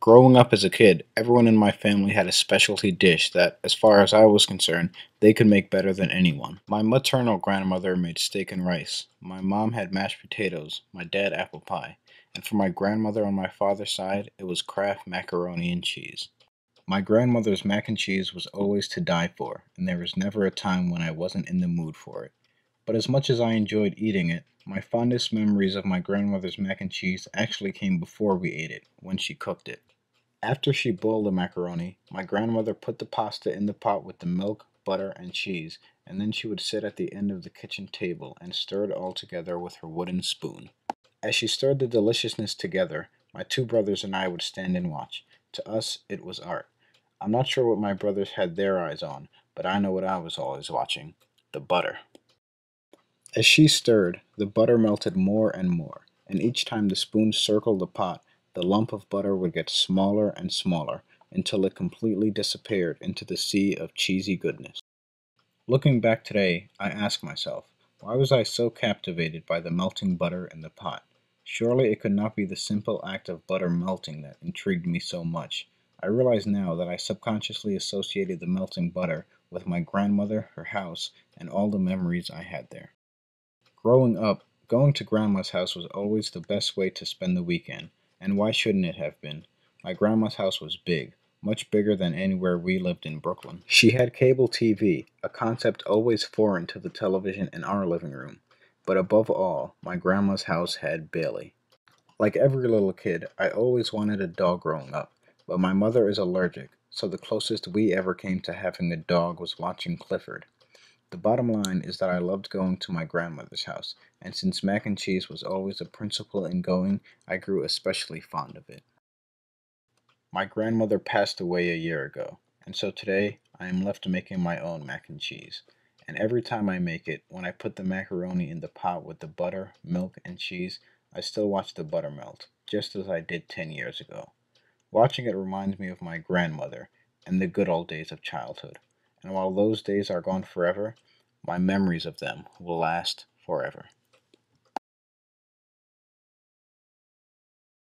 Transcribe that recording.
Growing up as a kid, everyone in my family had a specialty dish that, as far as I was concerned, they could make better than anyone. My maternal grandmother made steak and rice. My mom had mashed potatoes, my dad apple pie, and for my grandmother on my father's side, it was Kraft macaroni and cheese. My grandmother's mac and cheese was always to die for, and there was never a time when I wasn't in the mood for it. But as much as I enjoyed eating it, my fondest memories of my grandmother's mac and cheese actually came before we ate it, when she cooked it. After she boiled the macaroni, my grandmother put the pasta in the pot with the milk, butter, and cheese, and then she would sit at the end of the kitchen table and stir it all together with her wooden spoon. As she stirred the deliciousness together, my two brothers and I would stand and watch. To us, it was art. I'm not sure what my brothers had their eyes on, but I know what I was always watching: the butter. As she stirred, the butter melted more and more, and each time the spoon circled the pot, the lump of butter would get smaller and smaller until it completely disappeared into the sea of cheesy goodness. Looking back today, I ask myself, why was I so captivated by the melting butter in the pot? Surely it could not be the simple act of butter melting that intrigued me so much. I realize now that I subconsciously associated the melting butter with my grandmother, her house, and all the memories I had there. Growing up, going to grandma's house was always the best way to spend the weekend, and why shouldn't it have been? My grandma's house was big, much bigger than anywhere we lived in Brooklyn. She had cable TV, a concept always foreign to the television in our living room. But above all, my grandma's house had Bailey. Like every little kid, I always wanted a dog growing up, but my mother is allergic, so the closest we ever came to having a dog was watching Clifford. The bottom line is that I loved going to my grandmother's house, and since mac and cheese was always a principle in going, I grew especially fond of it. My grandmother passed away a year ago, and so today I am left making my own mac and cheese. And every time I make it, when I put the macaroni in the pot with the butter, milk, and cheese, I still watch the butter melt, just as I did 10 years ago. Watching it reminds me of my grandmother and the good old days of childhood. And while those days are gone forever, my memories of them will last forever.